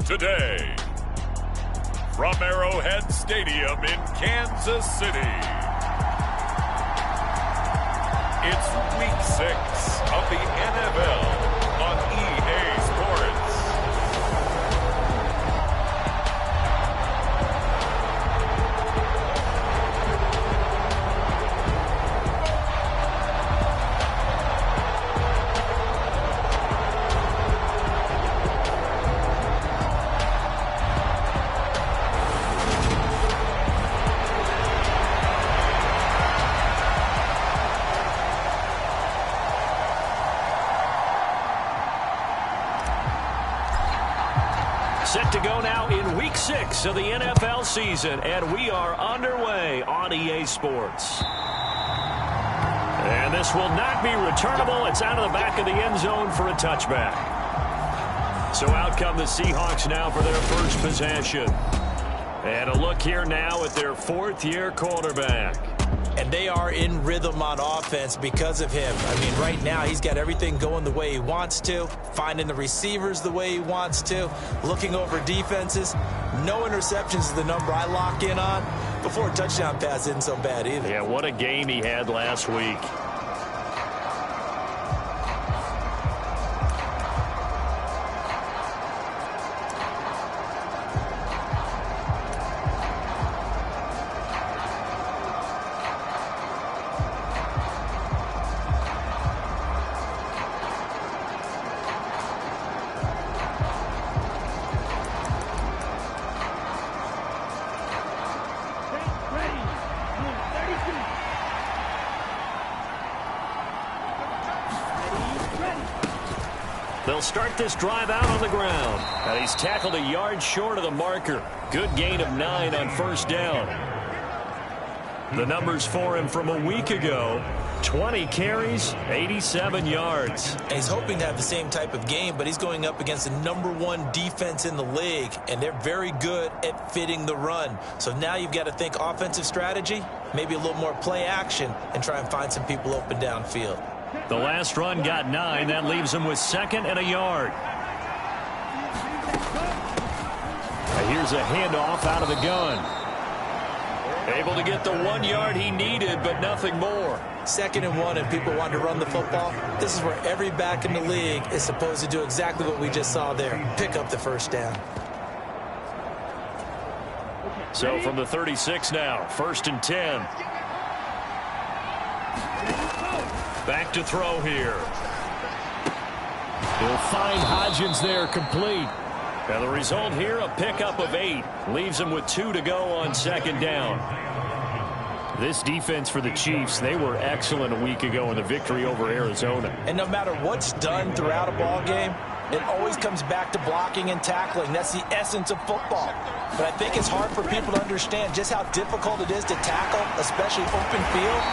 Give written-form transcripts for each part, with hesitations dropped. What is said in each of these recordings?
today. From Arrowhead Stadium in Kansas City, it's Week 6 of the NFL on EA Sports. Set to go now in Week 6 of the NFL season, and we are underway on EA Sports. And this will not be returnable. It's out of the back of the end zone for a touchback. So out come the Seahawks now for their first possession. And a look here now at their fourth-year quarterback. And they are in rhythm on offense because of him. I mean, right now he's got everything going the way he wants to, finding the receivers the way he wants to, looking over defenses. No interceptions is the number I lock in on. Before a touchdown pass isn't so bad either. Yeah, what a game he had last week. They'll start this drive out on the ground. And he's tackled a yard short of the marker. Good gain of 9 on first down. The numbers for him from a week ago: 20 carries, 87 yards. And he's hoping to have the same type of game, but he's going up against the #1 defense in the league, and they're very good at fitting the run. So now you've got to think offensive strategy, maybe a little more play action, and try and find some people open downfield. The last run got 9. That leaves him with 2nd and a yard. Here's a handoff out of the gun. Able to get the 1 yard he needed, but nothing more. 2nd and 1, and people want to run the football. This is where every back in the league is supposed to do exactly what we just saw there. Pick up the first down. So from the 36 now, 1st and 10. Back to throw here. He'll find Hodgins there complete. Now the result here, a pickup of 8. Leaves him with 2 to go on 2nd down. This defense for the Chiefs, they were excellent a week ago in the victory over Arizona. And no matter what's done throughout a ball game, it always comes back to blocking and tackling. That's the essence of football. But I think it's hard for people to understand just how difficult it is to tackle, especially open field.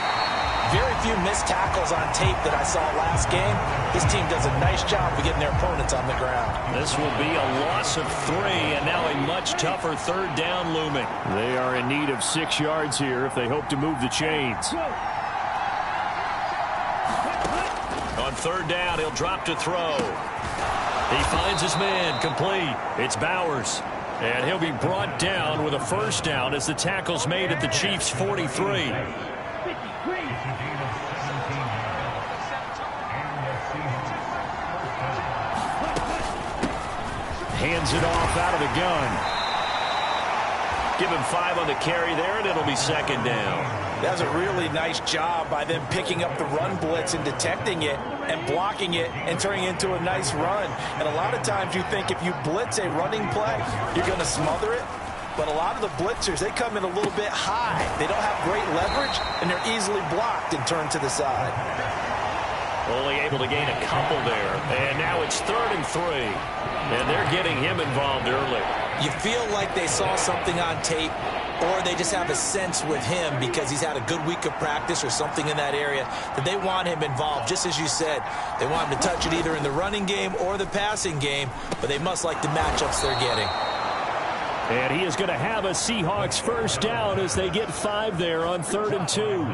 Very few missed tackles on tape that I saw last game. This team does a nice job of getting their opponents on the ground. This will be a loss of 3, and now a much tougher 3rd down looming. They are in need of 6 yards here if they hope to move the chains. On 3rd down, he'll drop to throw. He finds his man complete. It's Bowers. And he'll be brought down with a 1st down as the tackle's made at the Chiefs' 43. Hands it off out of the gun. Give him 5 on the carry there, and it'll be 2nd down. That's a really nice job by them picking up the run blitz and detecting it and blocking it and turning it into a nice run. And a lot of times you think if you blitz a running play, you're going to smother it. But a lot of the blitzers, they come in a little bit high. They don't have great leverage, and they're easily blocked and turned to the side. Only able to gain a couple there. And now it's 3rd and 3. And they're getting him involved early. You feel like they saw something on tape, or they just have a sense with him because he's had a good week of practice or something in that area that they want him involved. Just as you said, they want him to touch it either in the running game or the passing game, but they must like the matchups they're getting. And he is going to have a Seahawks 1st down as they get 5 there on 3rd and 2.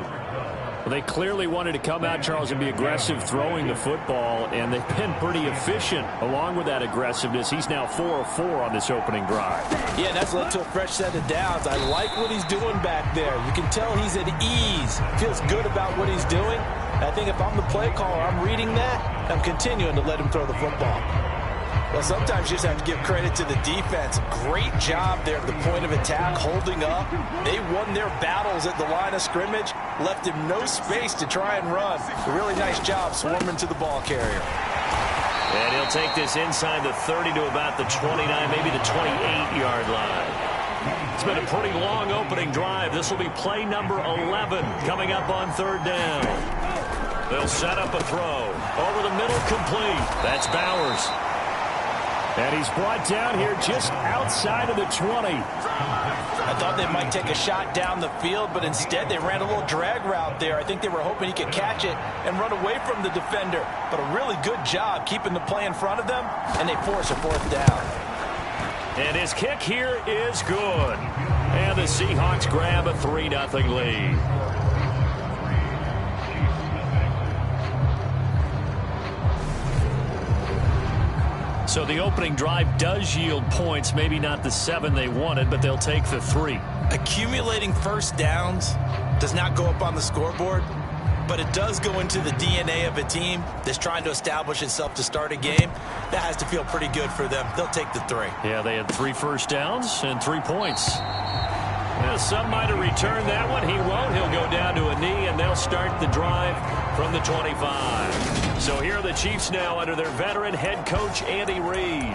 Well, they clearly wanted to come out, Charles, and be aggressive throwing the football, and they've been pretty efficient along with that aggressiveness. He's now 4 of 4 on this opening drive. Yeah, that's led to a fresh set of downs. I like what he's doing back there. You can tell he's at ease. Feels good about what he's doing. I think if I'm the play caller, I'm reading that. I'm continuing to let him throw the football. Well, sometimes you just have to give credit to the defense. Great job there at the point of attack, holding up. They won their battles at the line of scrimmage, left him no space to try and run. A really nice job swarming to the ball carrier. And he'll take this inside the 30 to about the 29, maybe the 28-yard line. It's been a pretty long opening drive. This will be play number 11 coming up on third down. They'll set up a throw. Over the middle, complete. That's Bowers. And he's brought down here just outside of the 20. I thought they might take a shot down the field, but instead they ran a little drag route there. I think they were hoping he could catch it and run away from the defender. But a really good job keeping the play in front of them, and they force a fourth down. And his kick here is good. And the Seahawks grab a 3-0 lead. So the opening drive does yield points, maybe not the 7 they wanted, but they'll take the 3. Accumulating first downs does not go up on the scoreboard, but it does go into the DNA of a team that's trying to establish itself to start a game. That has to feel pretty good for them. They'll take the 3. Yeah, they had 3 first downs and 3 points. Yeah, some might have returned that one. He won't. He'll go down to a knee, and they'll start the drive from the 25. So here are the Chiefs now under their veteran head coach, Andy Reid.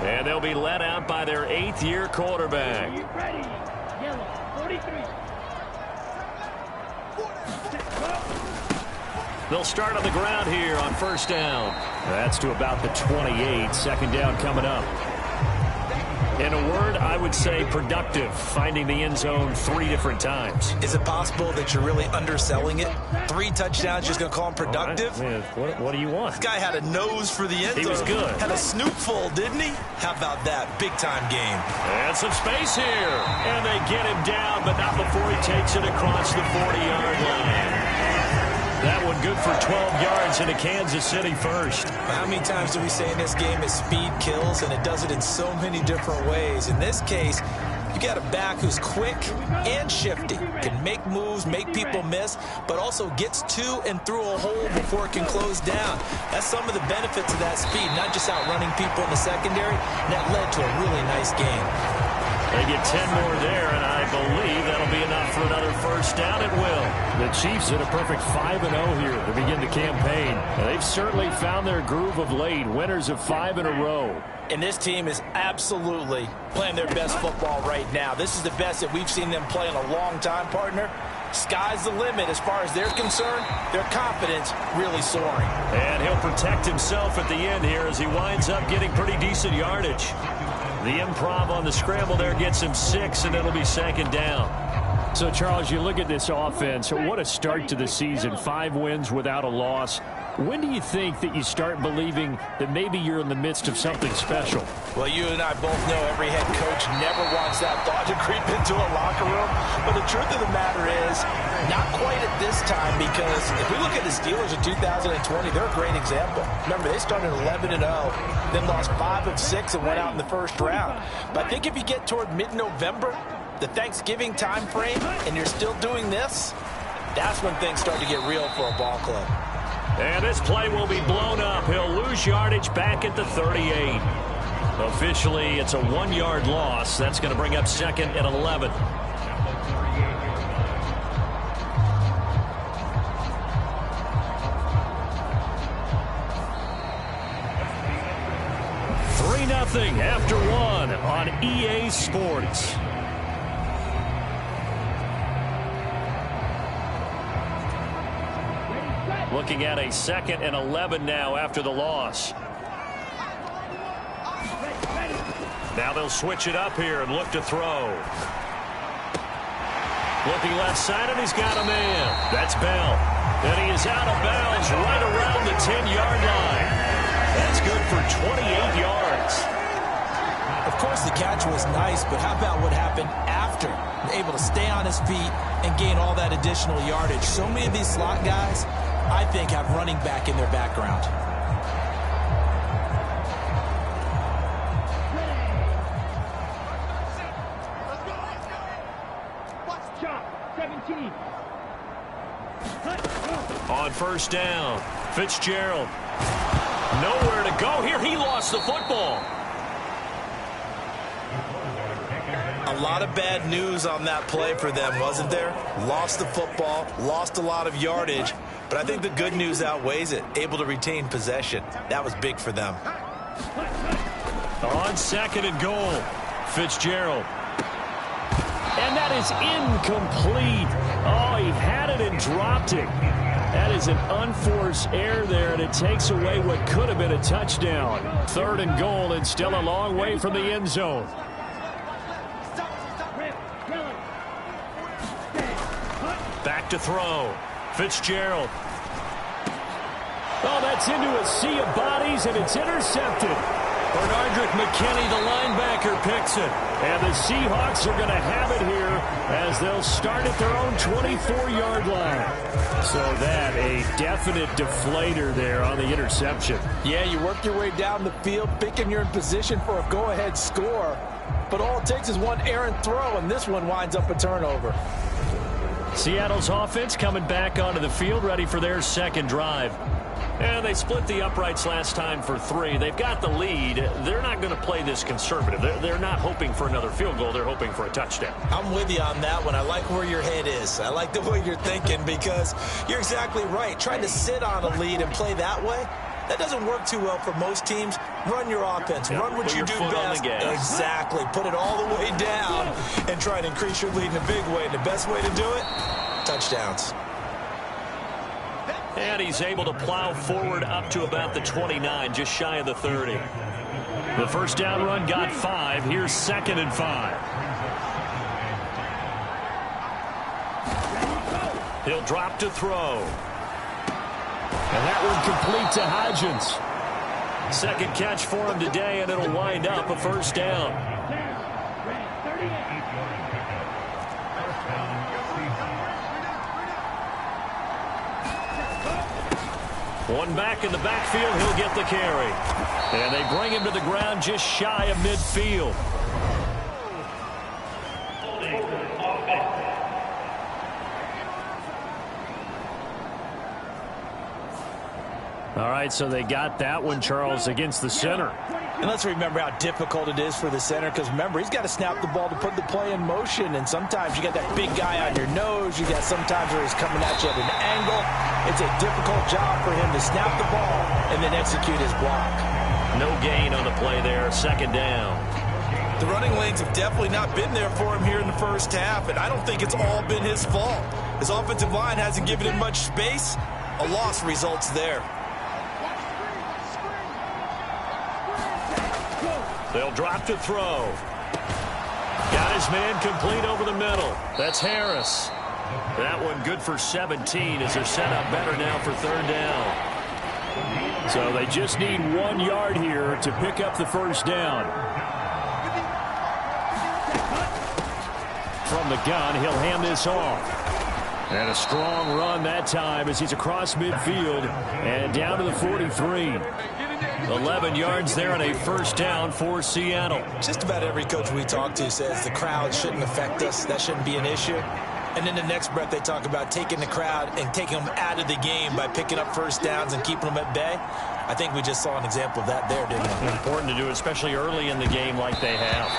And they'll be led out by their 8th-year quarterback. They'll start on the ground here on first down. That's to about the 28. Second down coming up. In a word, I would say productive, finding the end zone 3 different times. Is it possible that you're really underselling it? 3 touchdowns, just going to call him productive? Right. What do you want? This guy had a nose for the end zone. He was good. Had a snoop full, didn't he? How about that? Big-time game. And some space here. And they get him down, but not before he takes it across the 40-yard line. That one good for 12 yards into Kansas City first. How many times do we say in this game is speed kills, and it does it in so many different ways. In this case, you got a back who's quick and shifty, can make moves, make people miss, but also gets to and through a hole before it can close down. That's some of the benefits of that speed, not just outrunning people in the secondary. And that led to a really nice game. They get 10 more there, and I believe that'll be enough for another first down. It will. The Chiefs at a perfect 5-0 here to begin the campaign. And they've certainly found their groove of late, winners of 5 in a row. And this team is absolutely playing their best football right now. This is the best that we've seen them play in a long time, partner. Sky's the limit as far as they're concerned. Their confidence really soaring. And he'll protect himself at the end here as he winds up getting pretty decent yardage. The improv on the scramble there gets him 6, and it'll be second down. So, Charles, you look at this offense. What a start to the season. 5 wins without a loss. When do you think that you start believing that maybe you're in the midst of something special? Well, you and I both know every head coach never wants that thought to creep into a locker room. But the truth of the matter is, not quite at this time, because if we look at the Steelers in 2020, they're a great example. Remember, they started 11-0, then lost 5 of 6 and went out in the first round. But I think if you get toward mid-November, the Thanksgiving time frame, and you're still doing this, that's when things start to get real for a ball club. And this play will be blown up. He'll lose yardage back at the 38. Officially, it's a 1-yard loss. That's going to bring up second and 11. Nothing after 1 on EA Sports. Looking at a second and 11 now after the loss. Now they'll switch it up here and look to throw. Looking left side, and he's got a man. That's Bell. And he is out of bounds right around the 10-yard line. That's good for 28 yards. Of course, the catch was nice, but how about what happened after after, able to stay on his feet and gain all that additional yardage. So many of these slot guys, I think, have running back in their background. On first down, Fitzgerald. Nowhere to go here. He lost the football. A lot of bad news on that play for them, wasn't there? Lost the football, lost a lot of yardage, but I think the good news outweighs it. Able to retain possession. That was big for them. On second and goal, Fitzgerald. And that is incomplete. Oh, he had it and dropped it. That is an unforced error there, and it takes away what could have been a touchdown. Third and goal, and still a long way from the end zone. Back to throw. Fitzgerald. Oh, that's into a sea of bodies, and it's intercepted. Bernardrick McKinney, the linebacker, picks it. And the Seahawks are going to have it here as they'll start at their own 24-yard line. So that, a definite deflator there on the interception. Yeah, you work your way down the field, thinking you're in position for a go-ahead score. But all it takes is one errant throw, and this one winds up a turnover. Seattle's offense coming back onto the field, ready for their second drive. And they split the uprights last time for 3. They've got the lead. They're not going to play this conservative. They're not hoping for another field goal. They're hoping for a touchdown. I'm with you on that one. I like where your head is. I like the way you're thinking because you're exactly right. Trying to sit on a lead and play that way, that doesn't work too well for most teams. Run your offense. Run what you do best. Exactly. Put it all the way down and try to increase your lead in a big way. And the best way to do it, touchdowns. And he's able to plow forward up to about the 29, just shy of the 30. The first down run got 5. Here's second and 5. He'll drop to throw. And that one complete to Hodgins. Second catch for him today, and it'll wind up a first down. One back in the backfield, he'll get the carry. And they bring him to the ground just shy of midfield. All right, so they got that one, Charles, against the center. And let's remember how difficult it is for the center because, remember, he's got to snap the ball to put the play in motion. And sometimes you got that big guy on your nose. You got sometimes where he's coming at you at an angle. It's a difficult job for him to snap the ball and then execute his block. No gain on the play there. Second down. The running lanes have definitely not been there for him here in the first half, and I don't think it's all been his fault. His offensive line hasn't given him much space. A loss results there. They'll drop to throw. Got his man complete over the middle. That's Harris. That one good for 17 as they're set up better now for third down. So they just need 1 yard here to pick up the first down. From the gun, he'll hand this off. And a strong run that time as he's across midfield and down to the 43. 11 yards there on a first down for Seattle. Just about every coach we talk to says the crowd shouldn't affect us. That shouldn't be an issue. And in the next breath, they talk about taking the crowd and taking them out of the game by picking up first downs and keeping them at bay. I think we just saw an example of that there, didn't we? Important to do, especially early in the game like they have.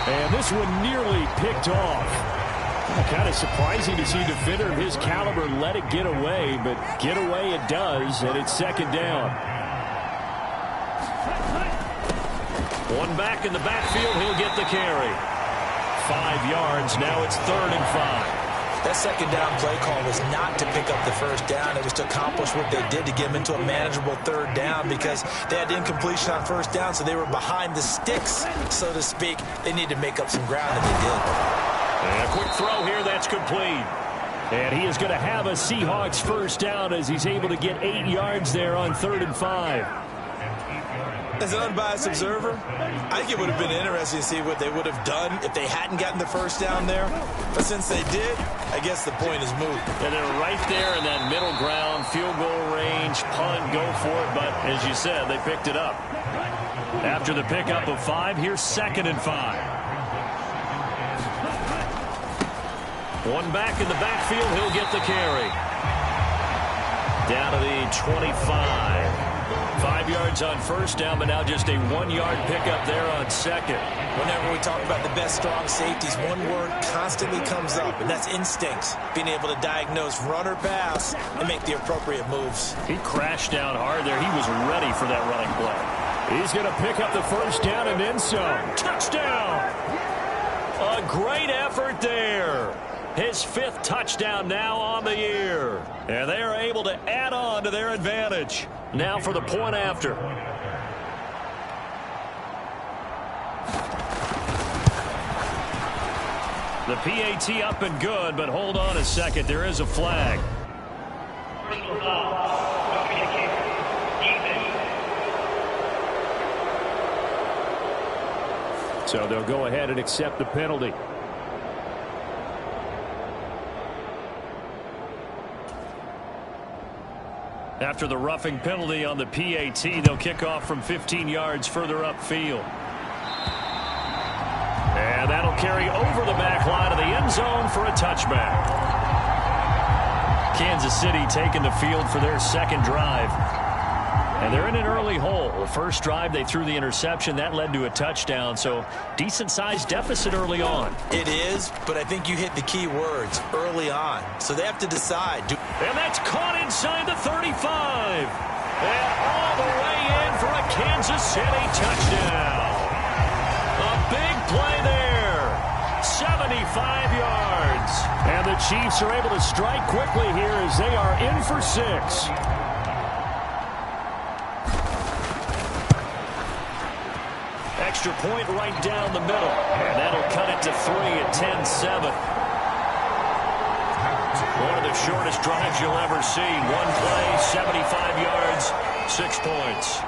And this one nearly picked off. Kind of surprising to see a defender of his caliber let it get away, but get away it does, and it's second down. One back in the backfield, he'll get the carry. 5 yards, now it's third and 5. That second down play call was not to pick up the first down. It was to accomplish what they did to get them into a manageable third down because they had incompletion on first down, so they were behind the sticks, so to speak. They needed to make up some ground, and they did. And a quick throw here, that's complete. And he is going to have a Seahawks first down as he's able to get 8 yards there on third and 5. As an unbiased observer, I think it would have been interesting to see what they would have done if they hadn't gotten the first down there. But since they did, I guess the point is moot. And they're right there in that middle ground, field goal range, punt, go for it. But as you said, they picked it up. After the pickup of 5, here's 2nd and 5. One back in the backfield, he'll get the carry. Down to the 25. 5 yards on first down, but now just a 1-yard pickup there on 2nd. Whenever we talk about the best strong safeties, one word constantly comes up, and that's instincts. Being able to diagnose run or pass and make the appropriate moves. He crashed down hard there. He was ready for that running play. He's going to pick up the first down and then some. Touchdown! A great effort there. His 5th touchdown now on the year. And they are able to add on to their advantage. Now for the point after. The PAT up and good, but hold on a second. There is a flag. So they'll go ahead and accept the penalty. After the roughing penalty on the PAT, they'll kick off from 15 yards further upfield. And that'll carry over the back line of the end zone for a touchback. Kansas City taking the field for their 2nd drive. And they're in an early hole. The first drive, they threw the interception. That led to a touchdown, so decent-sized deficit early on. It is, but I think you hit the key words, early on. So they have to decide. And that's caught inside the 35. And all the way in for a Kansas City touchdown. A big play there. 75 yards. And the Chiefs are able to strike quickly here as they are in for 6. Extra point right down the middle. And that'll cut it to 3 at 10-7. One of the shortest drives you'll ever see. One play, 75 yards, 6 points.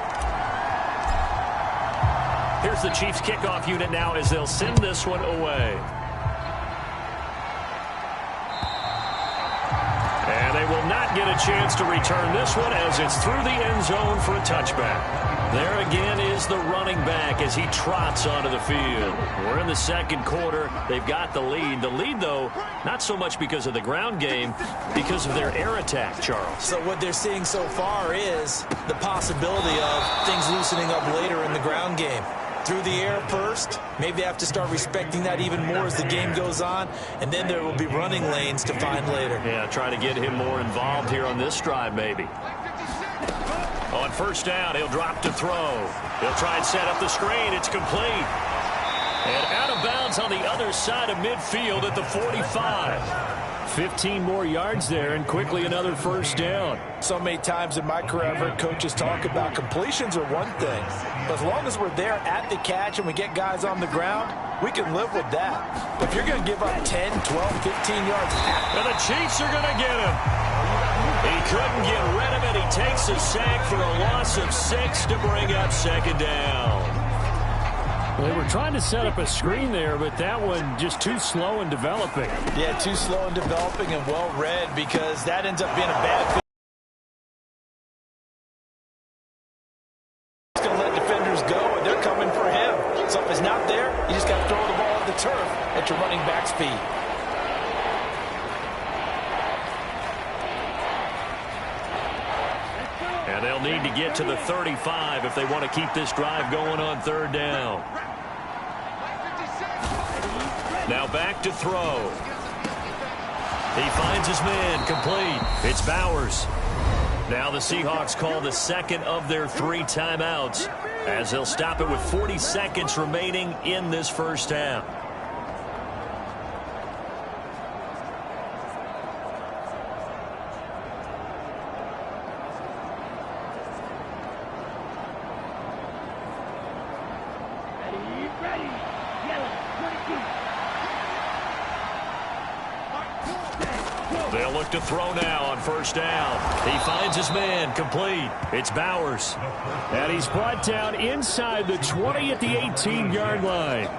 Here's the Chiefs kickoff unit now as they'll send this one away. And they will not get a chance to return this one as it's through the end zone for a touchback. There again is the running back as he trots onto the field. We're in the 2nd quarter. They've got the lead. The lead, though, not so much because of the ground game, because of their air attack, Charles. So what they're seeing so far is the possibility of things loosening up later in the ground game. Through the air first, maybe they have to start respecting that even more as the game goes on, and then there will be running lanes to find later. Yeah, try to get him more involved here on this drive, maybe. On first down, he'll drop to throw. He'll try and set up the screen. It's complete. And out of bounds on the other side of midfield at the 45. 15 more yards there, and quickly another first down. So many times in my career, I've heard coaches talk about completions are one thing. But as long as we're there at the catch and we get guys on the ground, we can live with that. But if you're going to give up 10, 12, 15 yards. And the Chiefs are going to get him. He couldn't get rid of it. He takes a sack for a loss of 6 to bring up 2nd down. They were trying to set up a screen there, but that one just too slow in developing. Yeah, too slow in developing and well read, because that ends up being a bad thing. He's going to let defenders go, and they're coming for him. So if it's not there, you just got to throw the ball at the turf at your running back speed. And they'll need to get to the 35 if they want to keep this drive going on 3rd down. Now back to throw. He finds his man, complete. It's Bowers. Now the Seahawks call the 2nd of their 3 timeouts as they'll stop it with 40 seconds remaining in this first half. They'll look to throw now on first down. He finds his man, complete. It's Bowers. And he's brought down inside the 20 at the 18-yard line.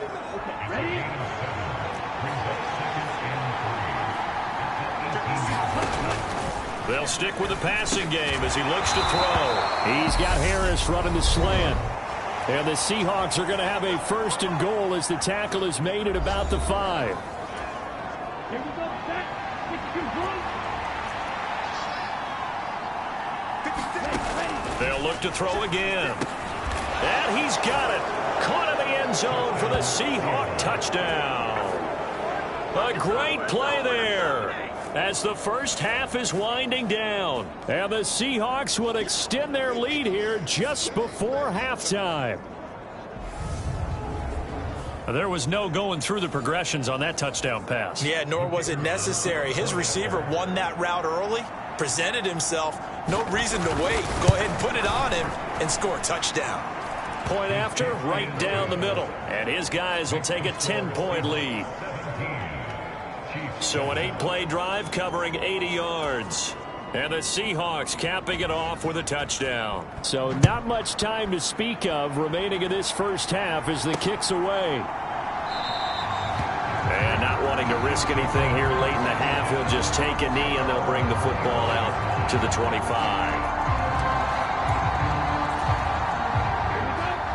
They'll stick with the passing game as he looks to throw. He's got Harris running the slant. And the Seahawks are going to have a first and goal as the tackle is made at about the 5. They'll look to throw again. And he's got it. Caught in the end zone for the Seahawk touchdown. A great play there as the first half is winding down. And the Seahawks will extend their lead here just before halftime. There was no going through the progressions on that touchdown pass. Yeah, nor was it necessary. His receiver won that route early, presented himself. No reason to wait. Go ahead and put it on him and score a touchdown. Point after, right down the middle. And his guys will take a 10-point lead. So an 8-play drive covering 80 yards. And the Seahawks capping it off with a touchdown. So not much time to speak of remaining in this first half as the kick's away. And not wanting to risk anything here late in the half, he'll just take a knee and they'll bring the football out to the 25.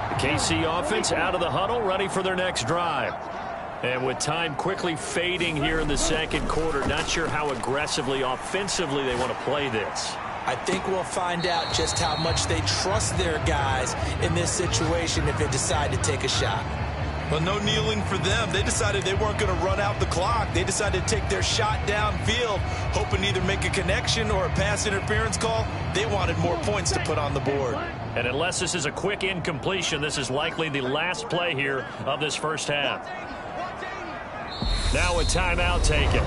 The KC offense out of the huddle, ready for their next drive. And with time quickly fading here in the second quarter, not sure how aggressively, offensively they want to play this. I think we'll find out just how much they trust their guys in this situation if they decide to take a shot. Well, no kneeling for them. They decided they weren't going to run out the clock. They decided to take their shot downfield, hoping to either make a connection or a pass interference call. They wanted more points to put on the board. And unless this is a quick incompletion, this is likely the last play here of this first half. Now a timeout taken.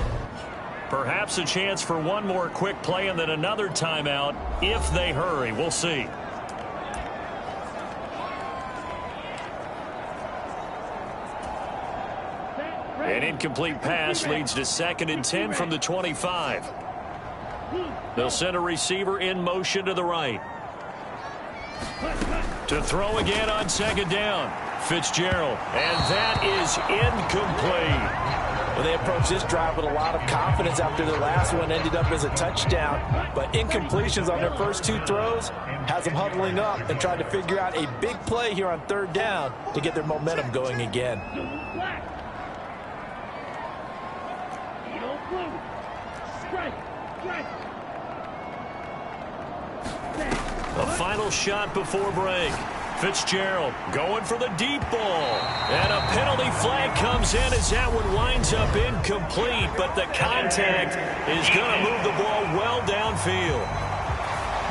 Perhaps a chance for one more quick play and then another timeout if they hurry. We'll see. An incomplete pass leads to 2nd and 10 from the 25. They'll send a receiver in motion to the right. To throw again on 2nd down. Fitzgerald. And that is incomplete. Well, they approached this drive with a lot of confidence after their last one ended up as a touchdown. But incompletions on their first 2 throws has them huddling up and trying to figure out a big play here on 3rd down to get their momentum going again. A final shot before break. Fitzgerald going for the deep ball. And a penalty flag comes in as that one winds up incomplete, but the contact is going to move the ball well downfield.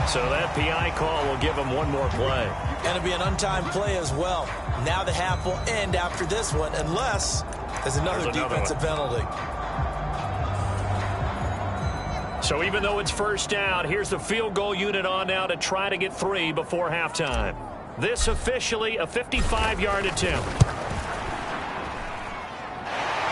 So that PI call will give him one more play. And it'll be an untimed play as well. Now the half will end after this one unless there's another defensive penalty. So even though it's first down, here's the field goal unit on now to try to get 3 before halftime. This officially a 55-yard attempt.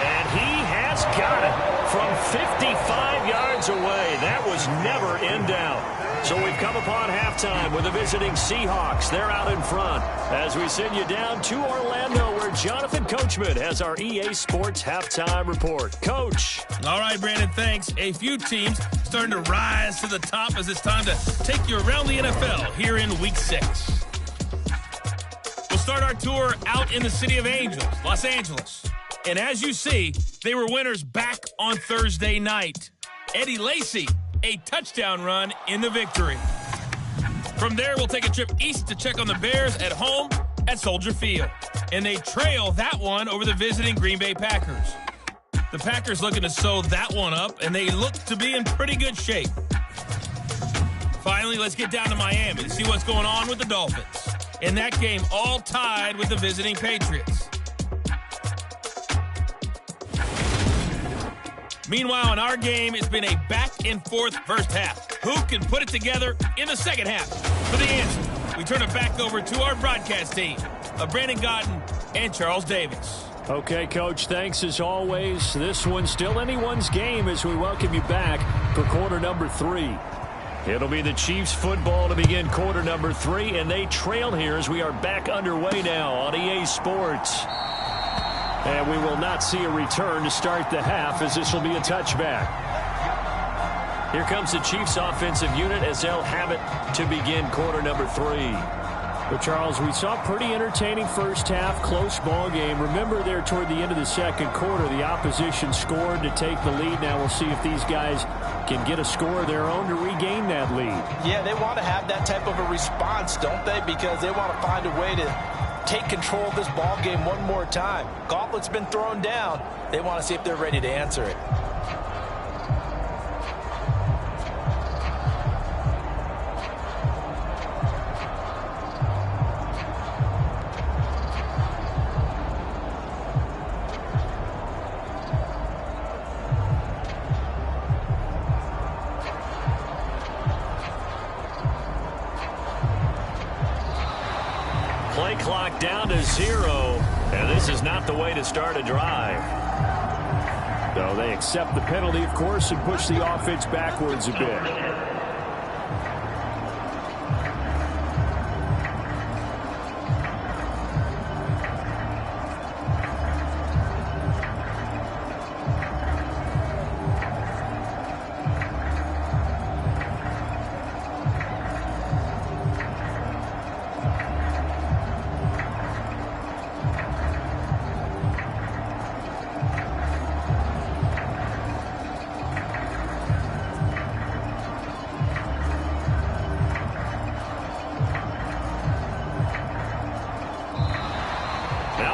And he has got it from 55 yards away. That was never in doubt. So we've come upon halftime with the visiting Seahawks. They're out in front as we send you down to Orlando where Jonathan Coachman has our EA Sports Halftime Report. Coach. All right, Brandon, thanks. A few teams starting to rise to the top as it's time to take you around the NFL here in Week 6. We'll start our tour out in the city of Angels, Los Angeles. And as you see, they were winners back on Thursday night. Eddie Lacy, a touchdown run in the victory. From there, we'll take a trip east to check on the Bears at home at Soldier Field. And they trail that one over the visiting Green Bay Packers. The Packers looking to sew that one up, and they look to be in pretty good shape. Finally, let's get down to Miami to see what's going on with the Dolphins. In that game, all tied with the visiting Patriots. Meanwhile, in our game, it's been a back-and-forth first half. Who can put it together in the second half? For the answer, we turn it back over to our broadcast team of Brandon Godden and Charles Davis. Okay, Coach, thanks as always. This one's still anyone's game as we welcome you back for quarter number 3. It'll be the Chiefs football to begin quarter number 3, and they trail here as we are back underway now on EA Sports. And we will not see a return to start the half as this will be a touchback. Here comes the Chiefs offensive unit as they'll have it to begin quarter number 3. Well, Charles, we saw a pretty entertaining first half, close ball game. Remember there toward the end of the second quarter, the opposition scored to take the lead. Now we'll see if these guys can get a score of their own to regain that lead. Yeah, they want to have that type of a response, don't they? Because they want to find a way to take control of this ball game one more time. Gauntlet's been thrown down. They want to see if they're ready to answer it. Play clock down to 0, and this is not the way to start a drive. No, they accept the penalty, of course, and push the offense backwards a bit.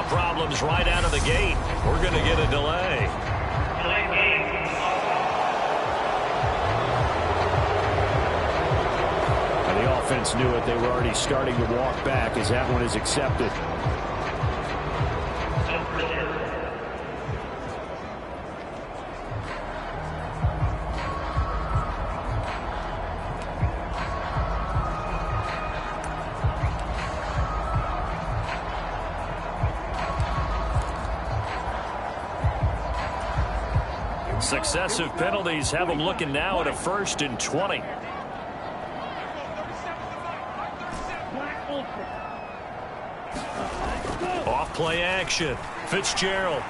Problems right out of the gate. We're going to get a delay. And the offense knew it. They were already starting to walk back as that one is accepted. Successive penalties have them looking now at a 1st and 20. Off play action. Fitzgerald.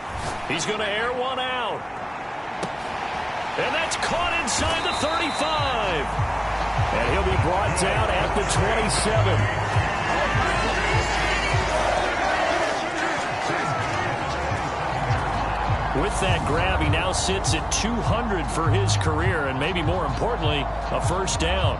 He's going to air one out. And that's caught inside the 35. And he'll be brought down at the 27. With that grab, he now sits at 200 for his career, and maybe more importantly, a first down.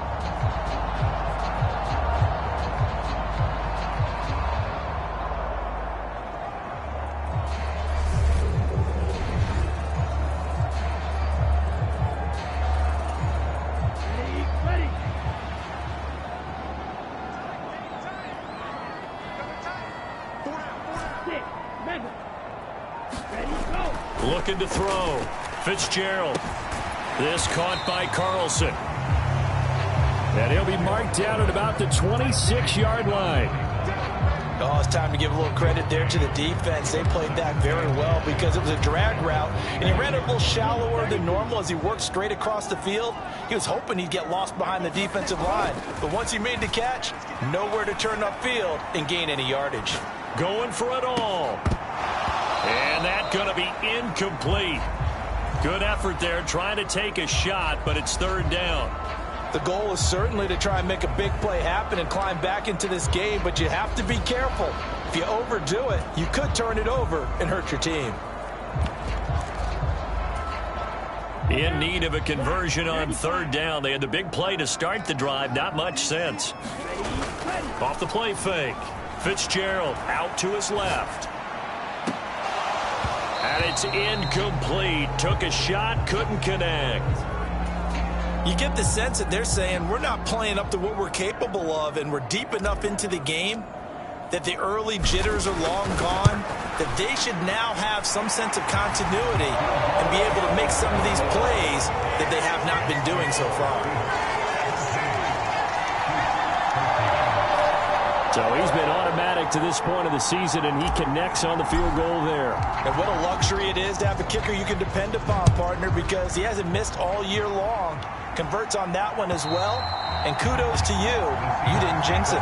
Looking to throw. Fitzgerald. This caught by Carlson. And he'll be marked down at about the 26-yard line. Oh, it's time to give a little credit there to the defense. They played that very well because it was a drag route, and he ran it a little shallower than normal as he worked straight across the field. He was hoping he'd get lost behind the defensive line. But once he made the catch, nowhere to turn upfield and gain any yardage. Going for it all. And that's going to be incomplete. Good effort there trying to take a shot, but it's 3rd down. The goal is certainly to try and make a big play happen and climb back into this game, but you have to be careful. If you overdo it, you could turn it over and hurt your team. In need of a conversion on 3rd down. They had the big play to start the drive. Not much sense. Off the play fake. Fitzgerald out to his left. And it's incomplete. Took a shot, couldn't connect. You get the sense that they're saying we're not playing up to what we're capable of, and we're deep enough into the game that the early jitters are long gone, that they should now have some sense of continuity and be able to make some of these plays that they have not been doing so far. So he's been automatic to this point of the season, and he connects on the field goal there. And what a luxury it is to have a kicker you can depend upon, partner, because he hasn't missed all year long. Converts on that one as well, and kudos to you. You didn't jinx it.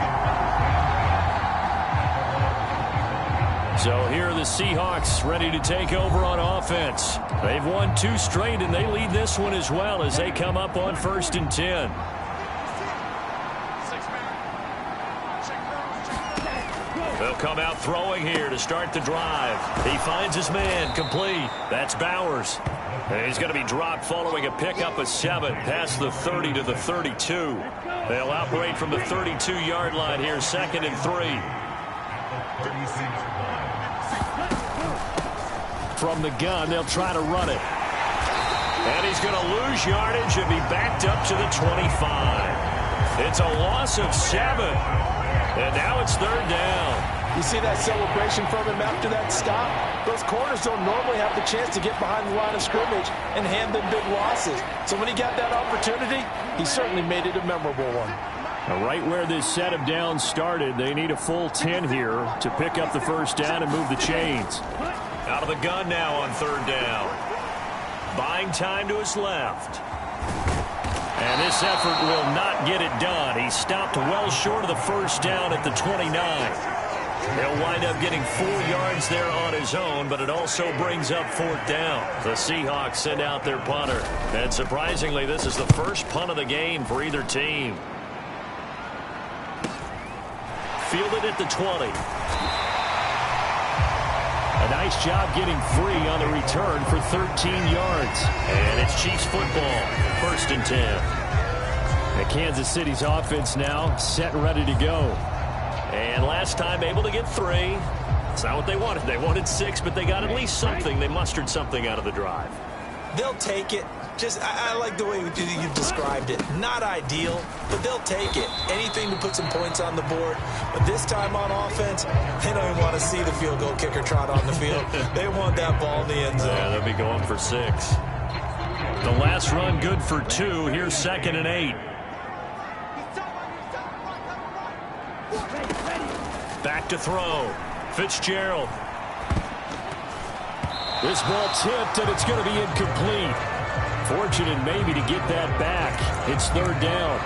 So here are the Seahawks ready to take over on offense. They've won 2 straight, and they lead this one as well as they come up on 1st and 10. They'll come out throwing here to start the drive. He finds his man, complete. That's Bowers. And he's going to be dropped following a pickup of 7 past the 30 to the 32. They'll operate from the 32-yard line here, 2nd and 3. From the gun, they'll try to run it. And he's going to lose yardage and be backed up to the 25. It's a loss of 7. And now it's 3rd down. You see that celebration from him after that stop? Those corners don't normally have the chance to get behind the line of scrimmage and hand them big losses. So when he got that opportunity, he certainly made it a memorable one. Now, right where this set of downs started, they need a full 10 here to pick up the 1st down and move the chains. Out of the gun now on 3rd down. Buying time to his left. And this effort will not get it done. He stopped well short of the 1st down at the 29. He'll wind up getting 4 yards there on his own, but it also brings up 4th down. The Seahawks send out their punter. And surprisingly, this is the first punt of the game for either team. Fielded at the 20. A nice job getting free on the return for 13 yards. And it's Chiefs football, 1st and 10. And Kansas City's offense now set and ready to go. And last time able to get 3. It's not what they wanted. They wanted 6, but they got at least something. They mustered something out of the drive. They'll take it. Just, I like the way you described it. Not ideal, but they'll take it. Anything to put some points on the board. But this time on offense, they don't even want to see the field goal kicker trot on the field. They want that ball in the end zone. Yeah, they'll be going for 6. The last run good for 2. Here's 2nd and 8. Back to throw. Fitzgerald. This ball tipped, and it's going to be incomplete. Fortunate maybe to get that back. It's 3rd down.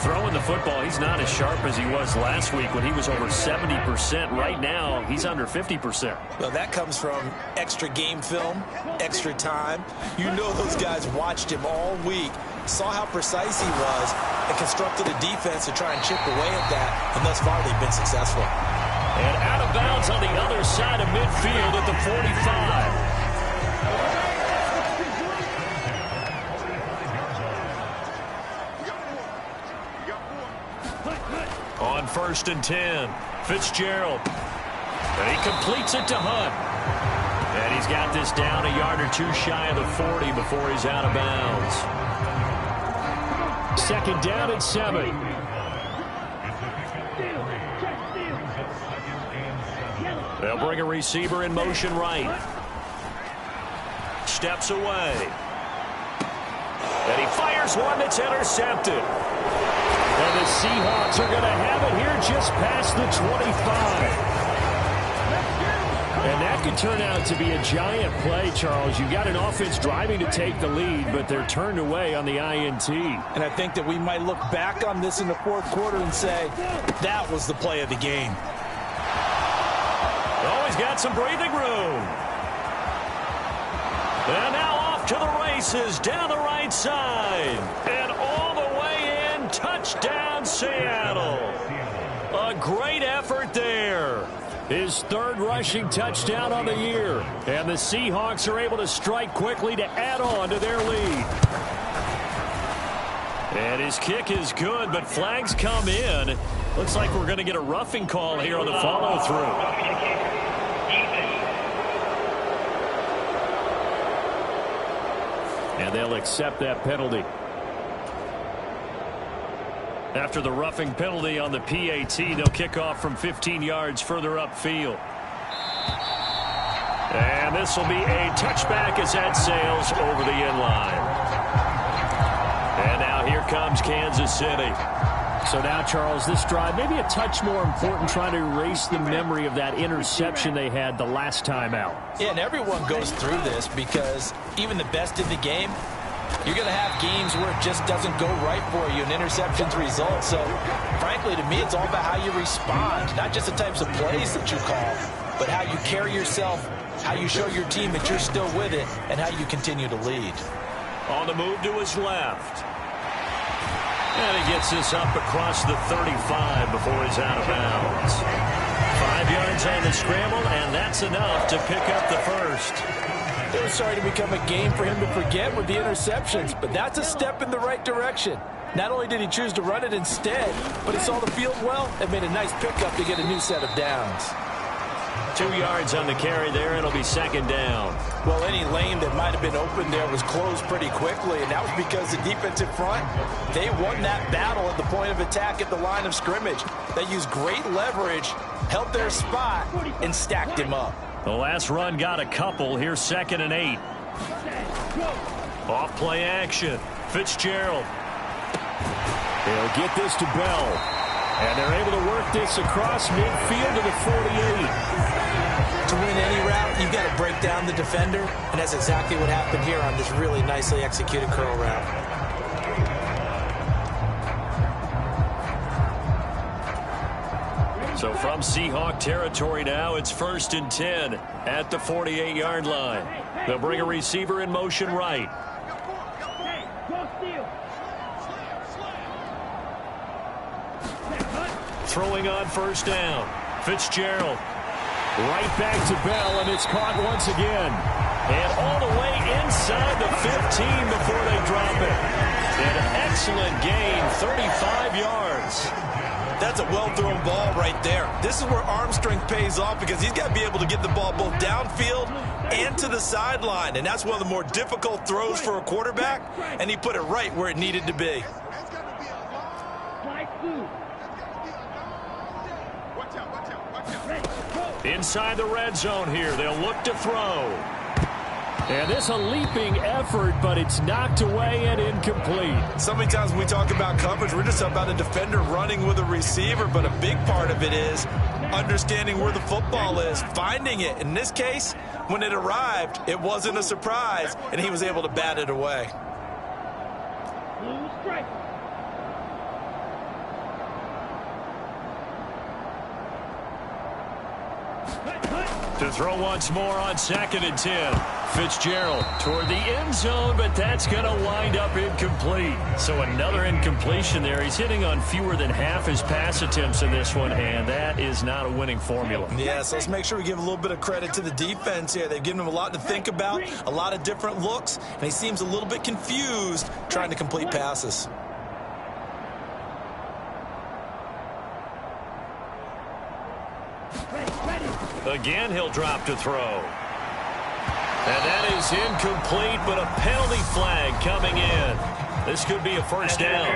Throwing the football, he's not as sharp as he was last week when he was over 70%. Right now, he's under 50%. Well, that comes from extra game film, extra time. You know those guys watched him all week, saw how precise he was, and constructed a defense to try and chip away at that, and thus far they've been successful. And out of bounds on the other side of midfield at the 45. On 1st and 10, Fitzgerald. And he completes it to Hunt. And he's got this down a yard or 2 shy of the 40 before he's out of bounds. 2nd down and 7. They'll bring a receiver in motion right. Steps away. And he fires one that's intercepted. And the Seahawks are going to have it here just past the 25. And that could turn out to be a giant play, Charles. You've got an offense driving to take the lead, but they're turned away on the INT. And I think that we might look back on this in the 4th quarter and say, that was the play of the game. Always got some breathing room. And now off to the races down the right side. And all the way in, touchdown Seattle. A great effort there. His 3rd rushing touchdown on the year. And the Seahawks are able to strike quickly to add on to their lead. And his kick is good, but flags come in. Looks like we're going to get a roughing call here on the follow-through. And they'll accept that penalty. After the roughing penalty on the PAT, they'll kick off from 15 yards further upfield. And this will be a touchback as that sails over the end line. And now here comes Kansas City. So now, Charles, this drive maybe a touch more important, trying to erase the memory of that interception they had the last time out. Yeah, and everyone goes through this because even the best in the game, you're going to have games where it just doesn't go right for you and interceptions result. So, frankly, to me, it's all about how you respond, not just the types of plays that you call, but how you carry yourself, how you show your team that you're still with it, and how you continue to lead. On the move to his left. And he gets this up across the 35 before he's out of bounds. 5 yards on the scramble, and that's enough to pick up the first. It was starting to become a game for him to forget with the interceptions, but that's a step in the right direction. Not only did he choose to run it instead, but he saw the field well and made a nice pickup to get a new set of downs. 2 yards on the carry there. It'll be second down. Well, any lane that might have been open there was closed pretty quickly, and that was because the defensive front, they won that battle at the point of attack at the line of scrimmage. They used great leverage, held their spot, and stacked him up. The last run got a couple. Here's 2nd and 8. Off play action. Fitzgerald. They'll get this to Bell. And they're able to work this across midfield to the 48. To win any route, you've got to break down the defender, and that's exactly what happened here on this really nicely executed curl route. So from Seahawk territory now, it's 1st and 10 at the 48-yard line. They'll bring a receiver in motion right. Throwing on 1st down. Fitzgerald. Right back to Bell, and it's caught once again. And all the way inside the 15 before they drop it. An excellent gain, 35 yards. That's a well-thrown ball right there. This is where arm strength pays off because he's got to be able to get the ball both downfield and to the sideline. And that's one of the more difficult throws for a quarterback, and he put it right where it needed to be. Inside the red zone here, they'll look to throw. And this a leaping effort, but it's knocked away and incomplete. So many times when we talk about coverage, we're just about a defender running with a receiver, but a big part of it is understanding where the football is, finding it. In this case, when it arrived, it wasn't a surprise, and he was able to bat it away. To throw once more on 2nd and 10. Fitzgerald toward the end zone, but that's going to wind up incomplete. So another incompletion there. He's hitting on fewer than half his pass attempts in this one, and that is not a winning formula. Yeah, so let's make sure we give a little bit of credit to the defense here. They've given him a lot to think about, a lot of different looks, and he seems a little bit confused trying to complete passes. Again, he'll drop to throw. And that is incomplete, but a penalty flag coming in. This could be a 1st down.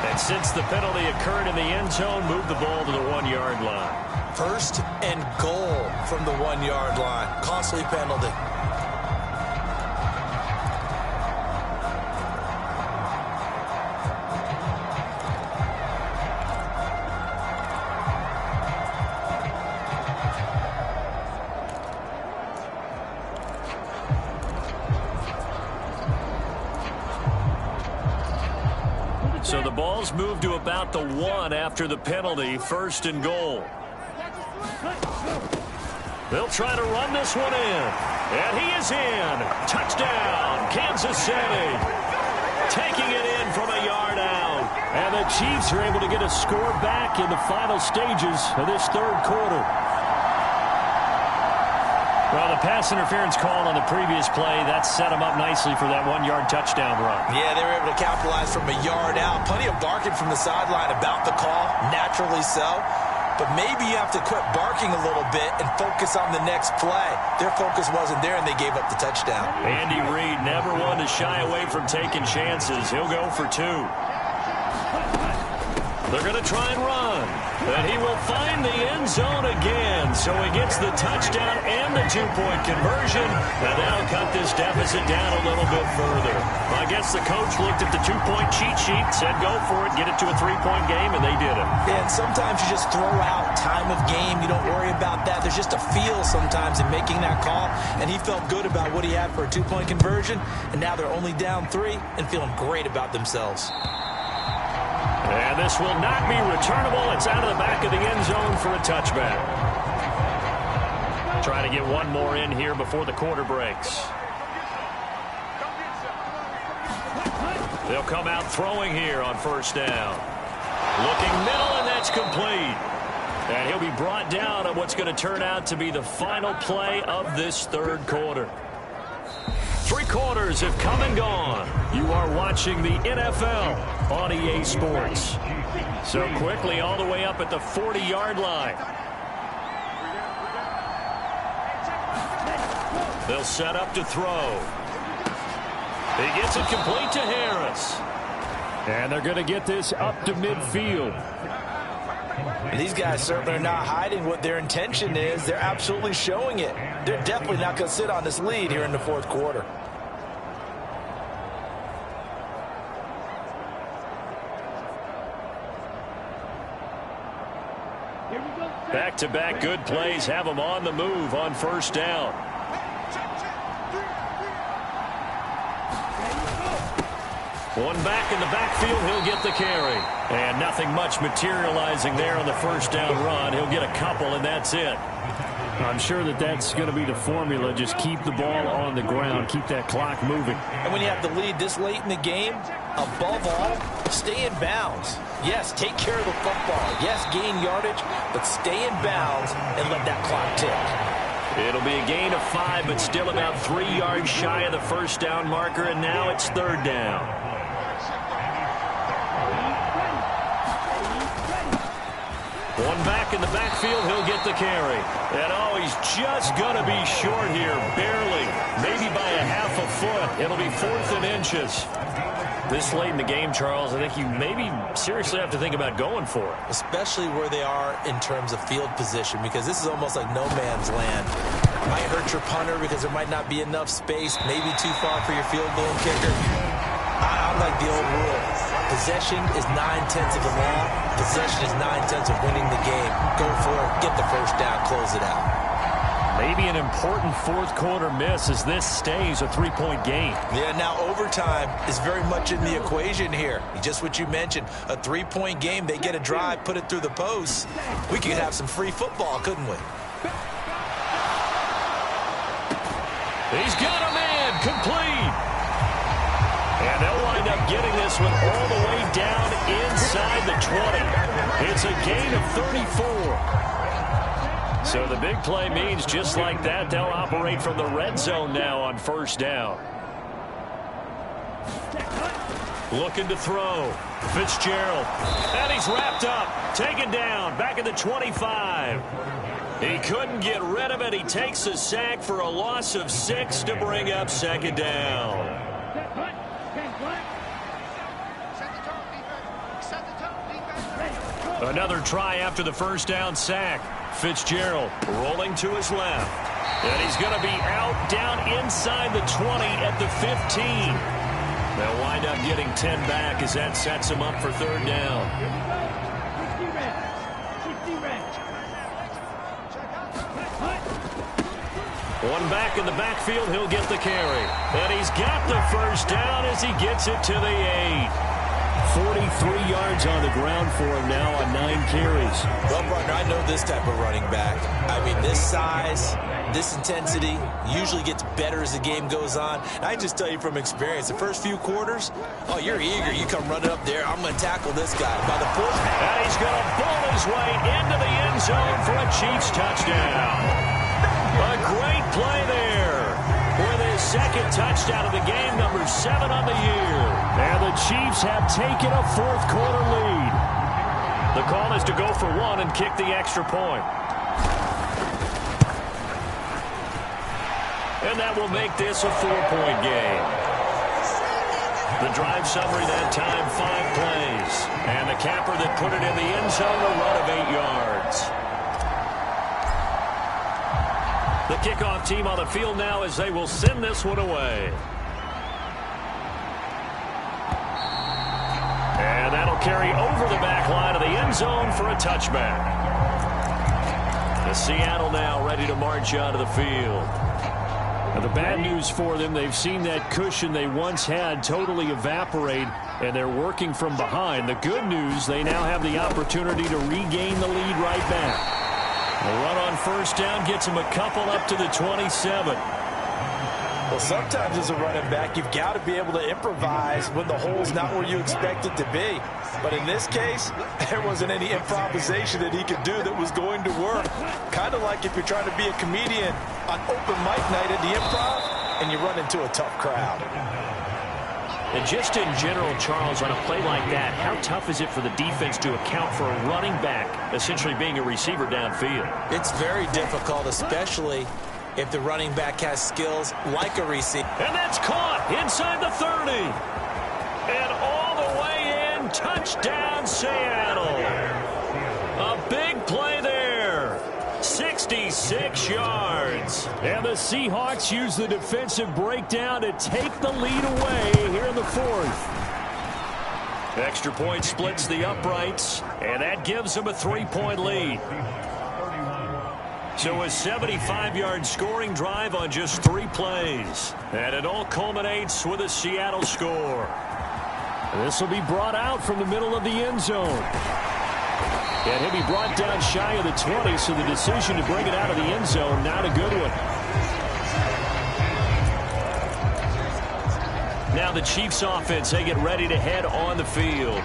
And since the penalty occurred in the end zone, move the ball to the 1-yard line. 1st and goal from the 1-yard line. Costly penalty. So the ball's moved to about the 1 after the penalty, 1st and goal. They'll try to run this one in. And he is in. Touchdown, Kansas City. Taking it in from a yard out. And the Chiefs are able to get a score back in the final stages of this 3rd quarter. Well, the pass interference call on the previous play, that set them up nicely for that 1-yard touchdown run. Yeah, they were able to capitalize from a yard out. Plenty of barking from the sideline about the call, naturally so. But maybe you have to quit barking a little bit and focus on the next play. Their focus wasn't there, and they gave up the touchdown. Andy Reid never one to shy away from taking chances. He'll go for 2. They're going to try and run. And he will find the end zone again. So he gets the touchdown and the two-point conversion. And that'll cut this deficit down a little bit further. I guess the coach looked at the two-point cheat sheet, said go for it, get it to a three-point game, and they did it. Yeah, and sometimes you just throw out time of game. You don't worry about that. There's just a feel sometimes in making that call. And he felt good about what he had for a two-point conversion. And now they're only down 3 and feeling great about themselves. And this will not be returnable. It's out of the back of the end zone for a touchback. Trying to get one more in here before the quarter breaks. They'll come out throwing here on first down. Looking middle, and that's complete. And he'll be brought down on what's going to turn out to be the final play of this third quarter. 3 quarters have come and gone. You are watching the NFL on EA Sports. So quickly all the way up at the 40-yard line. They'll set up to throw. He gets it complete to Harris. And they're going to get this up to midfield. These guys certainly are not hiding what their intention is. They're absolutely showing it. They're definitely not going to sit on this lead here in the fourth quarter. Back-to-back good plays have them on the move on first down. One back in the backfield, he'll get the carry. And nothing much materializing there on the first down run. He'll get a couple, and that's it. I'm sure that's going to be the formula. Just keep the ball on the ground. Keep that clock moving. And when you have the lead this late in the game, above all, stay in bounds. Yes, take care of the football. Yes, gain yardage, but stay in bounds and let that clock tick. It'll be a gain of 5, but still about 3 yards shy of the first down marker, and now it's third down. One back in the backfield, he'll get the carry. And oh, he's just going to be short here, barely. Maybe by a half a foot. It'll be 4th and inches. This late in the game, Charles, I think you maybe seriously have to think about going for it. Especially where they are in terms of field position, because this is almost like no man's land. Might hurt your punter because there might not be enough space, maybe too far for your field goal kicker. I'm like the old rule. Possession is 9/10 of the law. Possession is 9/10 of winning the game. Go for it, get the first down, close it out. Maybe an important fourth quarter miss as this stays a 3-point game. Yeah, now overtime is very much in the equation here. Just what you mentioned, a 3-point game. They get a drive, put it through the posts. We could have some free football, couldn't we? He's got a man, complete. And they'll wind up getting this one all the way down inside the 20. It's a gain of 34. So the big play means just like that, they'll operate from the red zone now on first down. Looking to throw. Fitzgerald. And he's wrapped up. Taken down. Back at the 25. He couldn't get rid of it. He takes a sack for a loss of 6 to bring up second down. Another try after the first down sack. Fitzgerald rolling to his left. And he's going to be out down inside the 20 at the 15. They'll wind up getting 10 back as that sets him up for third down. One back in the backfield, he'll get the carry. And he's got the first down as he gets it to the 8. 43 yards on the ground for him now on 9 carries. Well, partner, I know this type of running back. I mean, this size, this intensity usually gets better as the game goes on. And I just tell you from experience, the first few quarters, oh, you're eager. You come running up there. I'm going to tackle this guy. By the fourth, and he's going to bull his way into the end zone for a Chiefs touchdown. A great play there for the second touchdown of the game, number 7 on the year. And the Chiefs have taken a fourth quarter lead. The call is to go for 1 and kick the extra point. And that will make this a 4-point game. The drive summary that time, 5 plays. And the capper that put it in the end zone, a run of 8 yards. The kickoff team on the field now as they will send this one away. And that'll carry over the back line of the end zone for a touchback. The Seattle now ready to march out of the field. Now the bad news for them, they've seen that cushion they once had totally evaporate, and they're working from behind. The good news, they now have the opportunity to regain the lead right back. The run on first down gets them a couple up to the 27. Well, sometimes as a running back, you've got to be able to improvise when the hole's not where you expect it to be. But in this case, there wasn't any improvisation that he could do that was going to work. Kind of like if you're trying to be a comedian on open mic night at the Improv and you run into a tough crowd. And just in general, Charles, on a play like that, how tough is it for the defense to account for a running back essentially being a receiver downfield? It's very difficult, especially if the running back has skills like a receiver. And that's caught inside the 30. And all the way in, touchdown Seattle. A big play there. 66 yards. And the Seahawks use the defensive breakdown to take the lead away here in the 4th. Extra point splits the uprights, and that gives them a 3-point lead. So a 75-yard scoring drive on just 3 plays. And it all culminates with a Seattle score. This will be brought out from the middle of the end zone. And he'll be brought down shy of the 20, so the decision to bring it out of the end zone, not a good one. Now the Chiefs offense, they get ready to head on the field.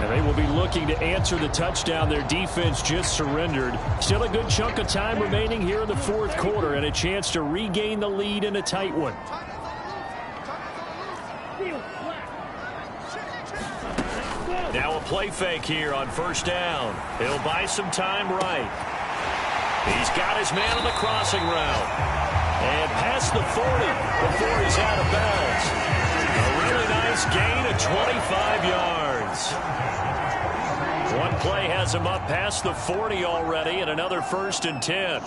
And they will be looking to answer the touchdown their defense just surrendered. Still a good chunk of time remaining here in the 4th quarter and a chance to regain the lead in a tight one. Now a play fake here on first down. He'll buy some time right. He's got his man on the crossing route. And past the 40 before he's out of bounds. A really nice gain of 25 yards. One play has him up past the 40 already, and another 1st and 10.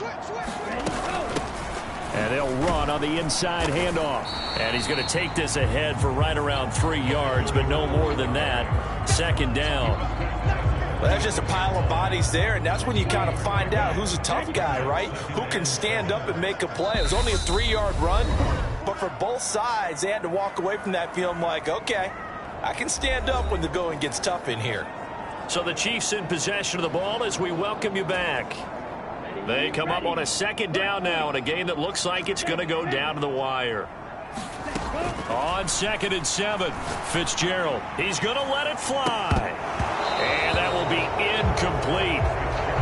And they'll run on the inside handoff. And he's going to take this ahead for right around 3 yards, but no more than that. 2nd down. Well, that's just a pile of bodies there, and that's when you kind of find out who's a tough guy, right? Who can stand up and make a play. It was only a 3-yard run, but for both sides, they had to walk away from that feeling like, okay, I can stand up when the going gets tough in here. So the Chiefs in possession of the ball as we welcome you back. They come up on a 2nd down now in a game that looks like it's going to go down to the wire. On 2nd and 7, Fitzgerald. He's going to let it fly. And that will be incomplete.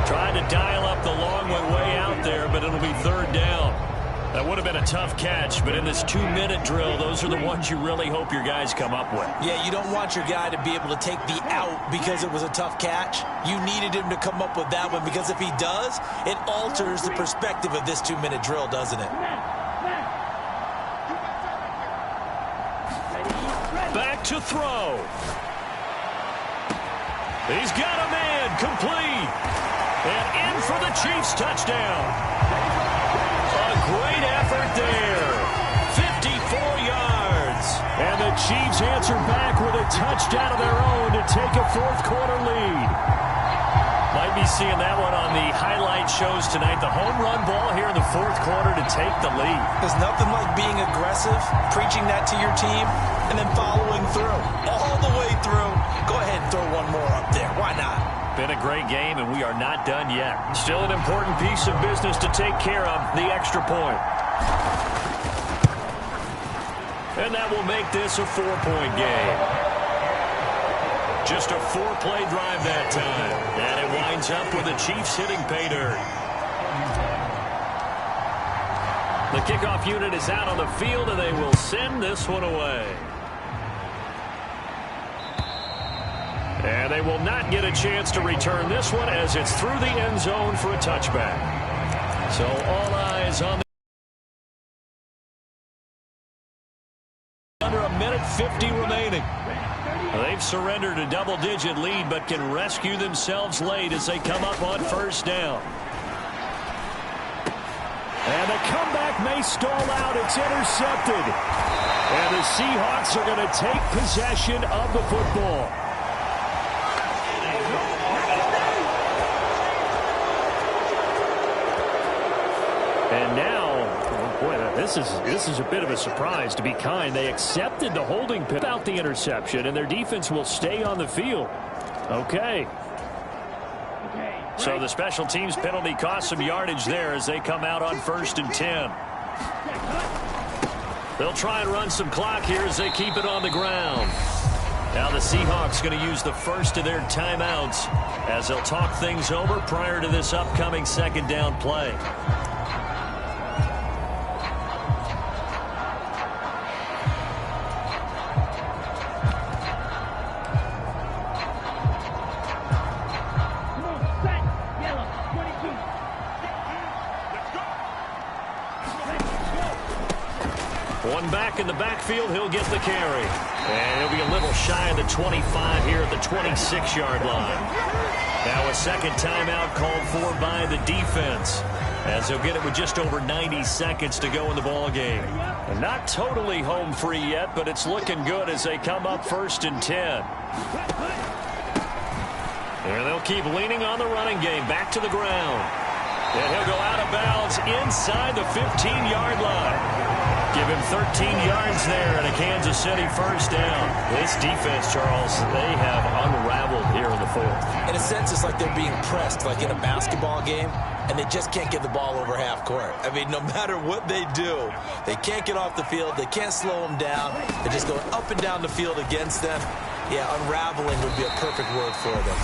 Trying to dial up the long way out there, but it'll be 3rd down. That would have been a tough catch, but in this 2-minute drill, those are the ones you really hope your guys come up with. Yeah, you don't want your guy to be able to take the out because it was a tough catch. You needed him to come up with that one because if he does, it alters the perspective of this 2-minute drill, doesn't it? Back to throw. He's got a man, complete. And in for the Chiefs touchdown. A great effort there. 54 yards. And the Chiefs answer back with a touchdown of their own to take a 4th quarter lead. Might be seeing that one on the highlight shows tonight. The home run ball here in the 4th quarter to take the lead. There's nothing like being aggressive, preaching that to your team, and then following through. All the way through. Go ahead and throw one more up there. Why not? Been a great game, and we are not done yet. Still an important piece of business to take care of, the extra point. And that will make this a 4-point game. Just a 4-play drive that time. And it winds up with the Chiefs hitting pay dirt. The kickoff unit is out on the field, and they will send this one away. And they will not get a chance to return this one as it's through the end zone for a touchback. So all eyes on the under a minute 50 remaining. They've surrendered a double-digit lead, but can rescue themselves late as they come up on first down. And the comeback may stall out. It's intercepted. And the Seahawks are going to take possession of the football. And now, boy, this is a bit of a surprise, to be kind. They accepted the holding pick without the interception, and their defense will stay on the field. Okay. So the special teams penalty cost some yardage there as they come out on 1st and 10. They'll try and run some clock here as they keep it on the ground. Now the Seahawks going to use the first of their timeouts as they'll talk things over prior to this upcoming second down play. One back in the backfield, he'll get the carry. And he'll be a little shy of the 25 here at the 26-yard line. Now a second timeout called for by the defense, as he'll get it with just over 90 seconds to go in the ball game. And not totally home free yet, but it's looking good as they come up 1st and 10. And they'll keep leaning on the running game, back to the ground. And he'll go out of bounds inside the 15-yard line. Give him 13 yards there and a Kansas City first down. This defense, Charles, they have unraveled here in the fourth. In a sense, it's like they're being pressed, like in a basketball game, and they just can't get the ball over half court. I mean, no matter what they do, they can't get off the field. They can't slow them down. They're just going up and down the field against them. Yeah, unraveling would be a perfect word for them.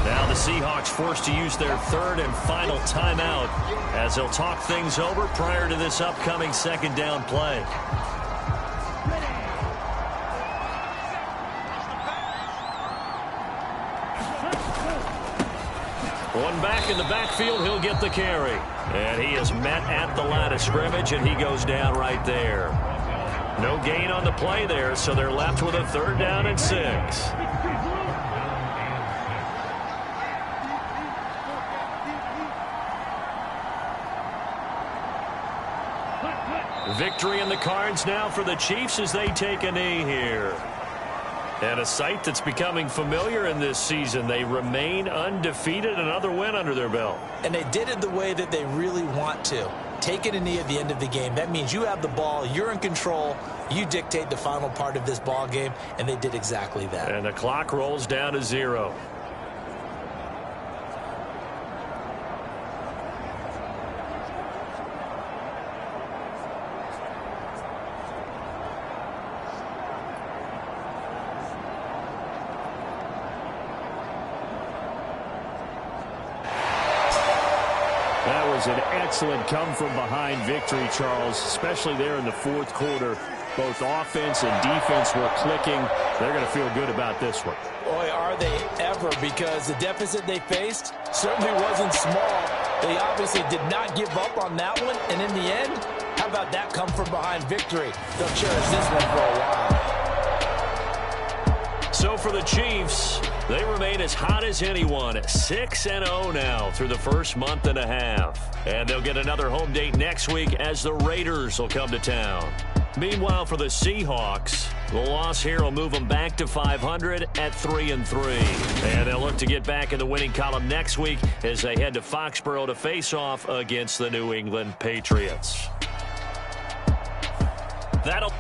Now the Seahawks forced to use their third and final timeout as they'll talk things over prior to this upcoming second down play. One back in the backfield, he'll get the carry. And he is met at the line of scrimmage, and he goes down right there. No gain on the play there, so they're left with a 3rd down and 6. Victory in the cards now for the Chiefs as they take a knee here. And a sight that's becoming familiar in this season. They remain undefeated, another win under their belt. And they did it the way that they really want to. Taking a knee at the end of the game. That means you have the ball, you're in control, you dictate the final part of this ball game, and they did exactly that. And the clock rolls down to 0. That was an excellent come-from-behind victory, Charles, especially there in the fourth quarter. Both offense and defense were clicking. They're going to feel good about this one. Boy, are they ever, because the deficit they faced certainly wasn't small. They obviously did not give up on that one, and in the end, how about that come-from-behind victory? They'll cherish this one for a while. So for the Chiefs, they remain as hot as anyone, 6-0 now through the first month and a half. And they'll get another home date next week as the Raiders will come to town. Meanwhile, for the Seahawks, the loss here will move them back to 500 at 3-3. And they'll look to get back in the winning column next week as they head to Foxborough to face off against the New England Patriots. That'll